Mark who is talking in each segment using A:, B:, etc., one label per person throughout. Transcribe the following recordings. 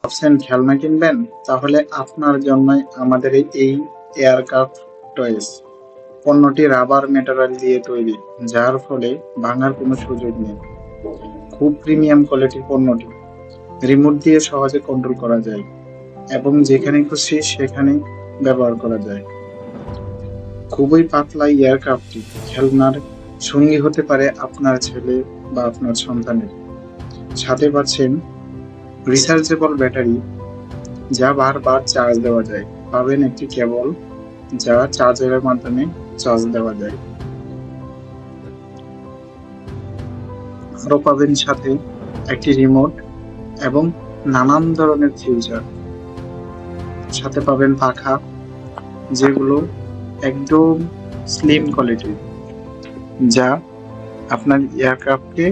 A: ভাবছেন খেলনা কিনবেন? তাহলে আপনার জন্যই আমাদের এই এয়ারক্রাফট টয়েস। পণ্যটি রাবার ম্যাটেরিয়াল দিয়ে তৈরি, যার ফলে ভাঙার কোনো সুযোগ নেই। খুব প্রিমিয়াম কোয়ালিটির পণ্যটি রিমোট দিয়ে সহজে কন্ট্রোল করা যায় এবং যেখানে খুশি সেখানে ব্যবহার করা যায়। খুবই পাতলা এয়ারক্রাফটটি খেলনার সঙ্গী হতে পারে আপনার ছেলে বা আপনার সন্তানের। সাথে পাচ্ছেন রিচার্জেবল ব্যাটারি, যা বারবার চার্জ দেওয়া যায়। পাবেন একটি কেবল, যা চার্জারের মাধ্যমে চার্জ দেওয়া যায়। আরো পাবেন সাথে একটি রিমোট এবং নানান ধরনের ফিউচার। সাথে পাবেন পাখা, যেগুলো একদম স্লিম কোয়ালিটির, যা আপনার এয়ারক্রাফটকে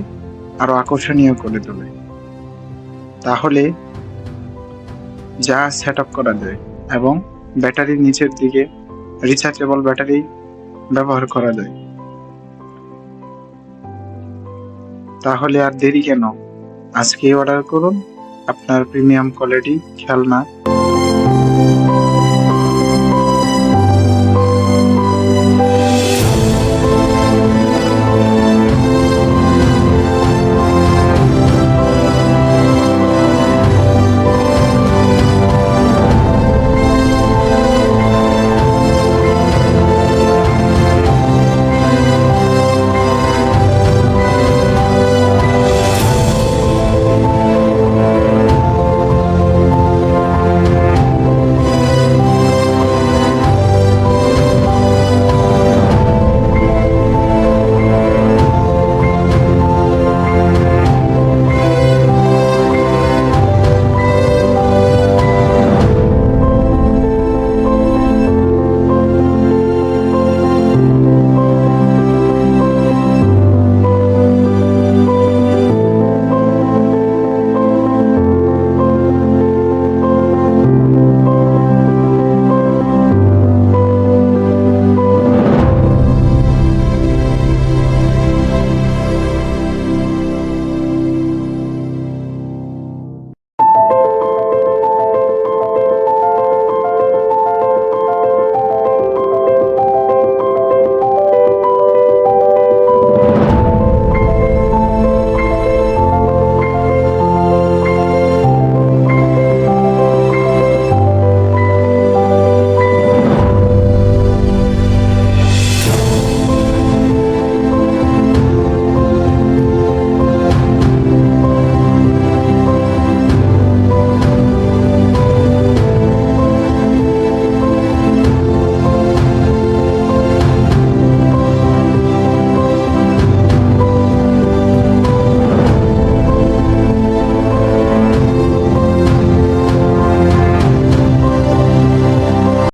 A: আরো আকর্ষণীয় করে তোলে। তাহলে যা সেট আপ করা যায় এবং ব্যাটারির নিচের দিকে রিচার্জেবল ব্যাটারি ব্যবহার করা যায়। তাহলে আর দেরি কেন? আজকেই অর্ডার করুন আপনার প্রিমিয়াম কোয়ালিটি খেলনা।